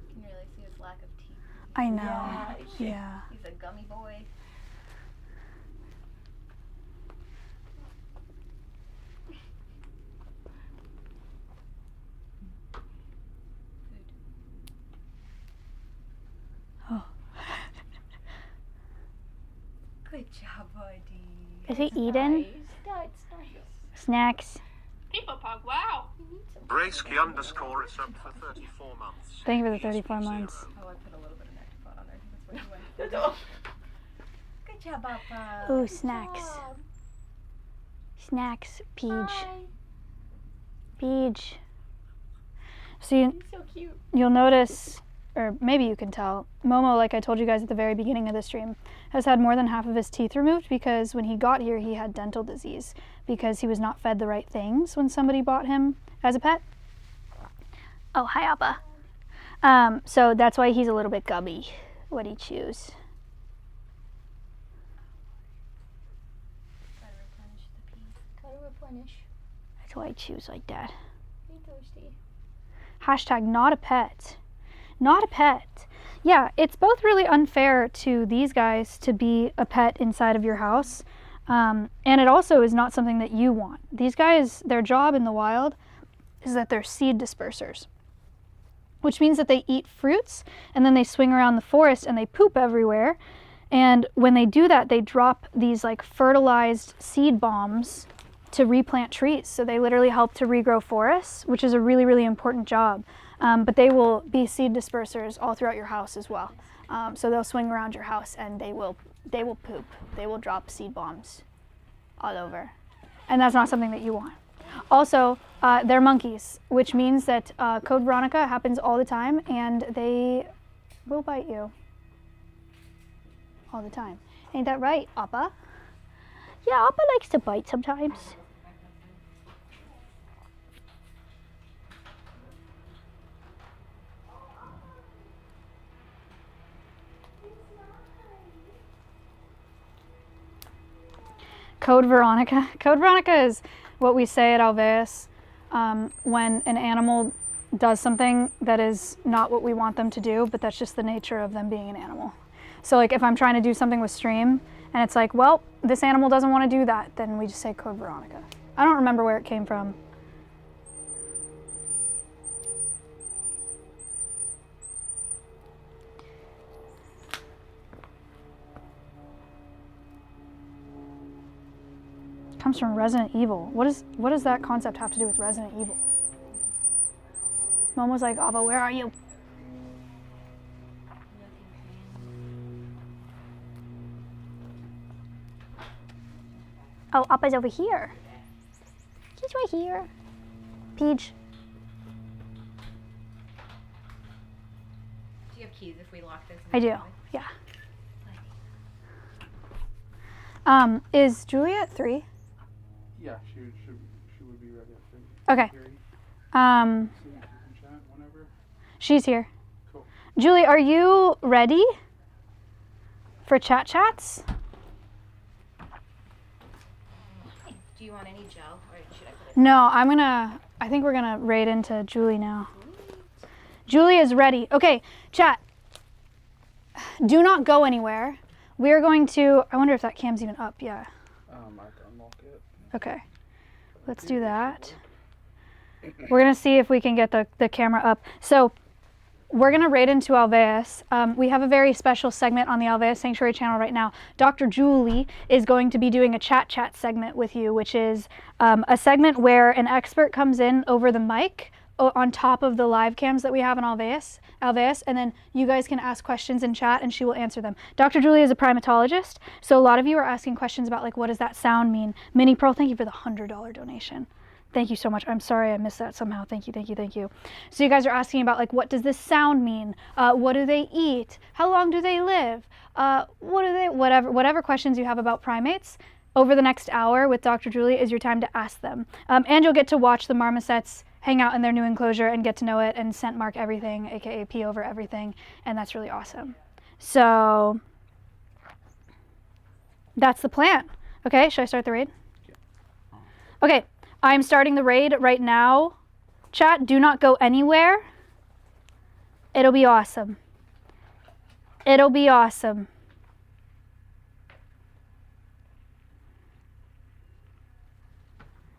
You can really see his lack of teeth. I know. Yeah. Yeah. He's a gummy boy. Oh. Good job, buddy. Is he That's eating? nice. That's nice. Snacks. People pug, wow. Braceky underscore is up for 34 months. Thank you for the 34 months. Oh, I put a little bit of nectar on there. That's where he went. Good job, Papa. Ooh, Good snacks. job. Snacks, Peach. Hi. Peach. So you, He's so cute. you'll notice, or maybe you can tell, Momo, like I told you guys at the very beginning of the stream, has had more than half of his teeth removed because when he got here he had dental disease because he was not fed the right things when somebody bought him as a pet. Oh, hi, Appa. So that's why he's a little bit gubby. What do you choose? Gotta replenish the pee. Gotta replenish. That's why I choose like that. Be thirsty. Hashtag not a pet. Not a pet. Yeah, it's both really unfair to these guys to be a pet inside of your house. And it also is not something that you want. These guys, their job in the wild is that they're seed dispersers, which means that they eat fruits and then they swing around the forest and they poop everywhere. And when they do that, they drop these like fertilized seed bombs to replant trees. So they literally help to regrow forests, which is a really, really important job. But they will be seed dispersers all throughout your house as well. So they'll swing around your house and they will poop. They will drop seed bombs all over. And that's not something that you want. Also, they're monkeys, which means that Code Veronica happens all the time and they will bite you all the time. Ain't that right, Appa? Yeah, Appa likes to bite sometimes. Code Veronica. Code Veronica is what we say at Alveus when an animal does something that is not what we want them to do, but that's just the nature of them being an animal. So like if I'm trying to do something with stream and it's like, well, this animal doesn't want to do that, then we just say Code Veronica. I don't remember where it came from. Comes from Resident Evil. What does that concept have to do with Resident Evil? Mom was like, Abba, where are you? Oh, Appa's over here. He's right here. Peach. Do you have keys if we lock this? I do, yeah. Is Julia at 3? Yeah, she would be ready at 3. Okay. Carrie, so you can chat whenever. She's here. Cool. Julie, are you ready for chats? Do you want any gel or should I put it? No, I think we're gonna raid into Julie now. Julie is ready. Okay, chat. Do not go anywhere. We are going to, I wonder if that cam's even up, yeah. I can unlock it. Okay, let's do that. We're gonna see if we can get the camera up. So we're gonna raid into Alveus. We have a very special segment on the Alveus Sanctuary channel right now. Dr. Julie is going to be doing a chat segment with you, which is a segment where an expert comes in over the mic, on top of the live cams that we have in Alveus, and then you guys can ask questions in chat and she will answer them. Dr. Julie is a primatologist, so a lot of you are asking questions about like, what does that sound mean? Minnie Pearl, thank you for the $100 donation. Thank you so much. I'm sorry I missed that somehow. Thank you, thank you, thank you. So you guys are asking about like, what does this sound mean? What do they eat? How long do they live? Whatever questions you have about primates, over the next hour with Dr. Julie is your time to ask them. And you'll get to watch the marmosets hang out in their new enclosure and get to know it and scent mark everything, aka pee over everything, and that's really awesome. So that's the plan. Okay, should I start the raid? Okay, I'm starting the raid right now. Chat, do not go anywhere. It'll be awesome. It'll be awesome.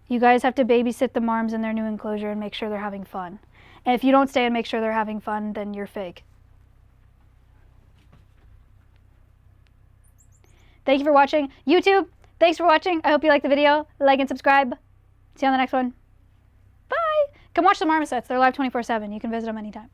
You guys have to babysit the marms in their new enclosure and make sure they're having fun. And if you don't stay and make sure they're having fun, then you're fake. Thank you for watching. YouTube, thanks for watching. I hope you liked the video. Like and subscribe. See you on the next one. Bye. Come watch the marmosets. They're live 24/7. You can visit them anytime.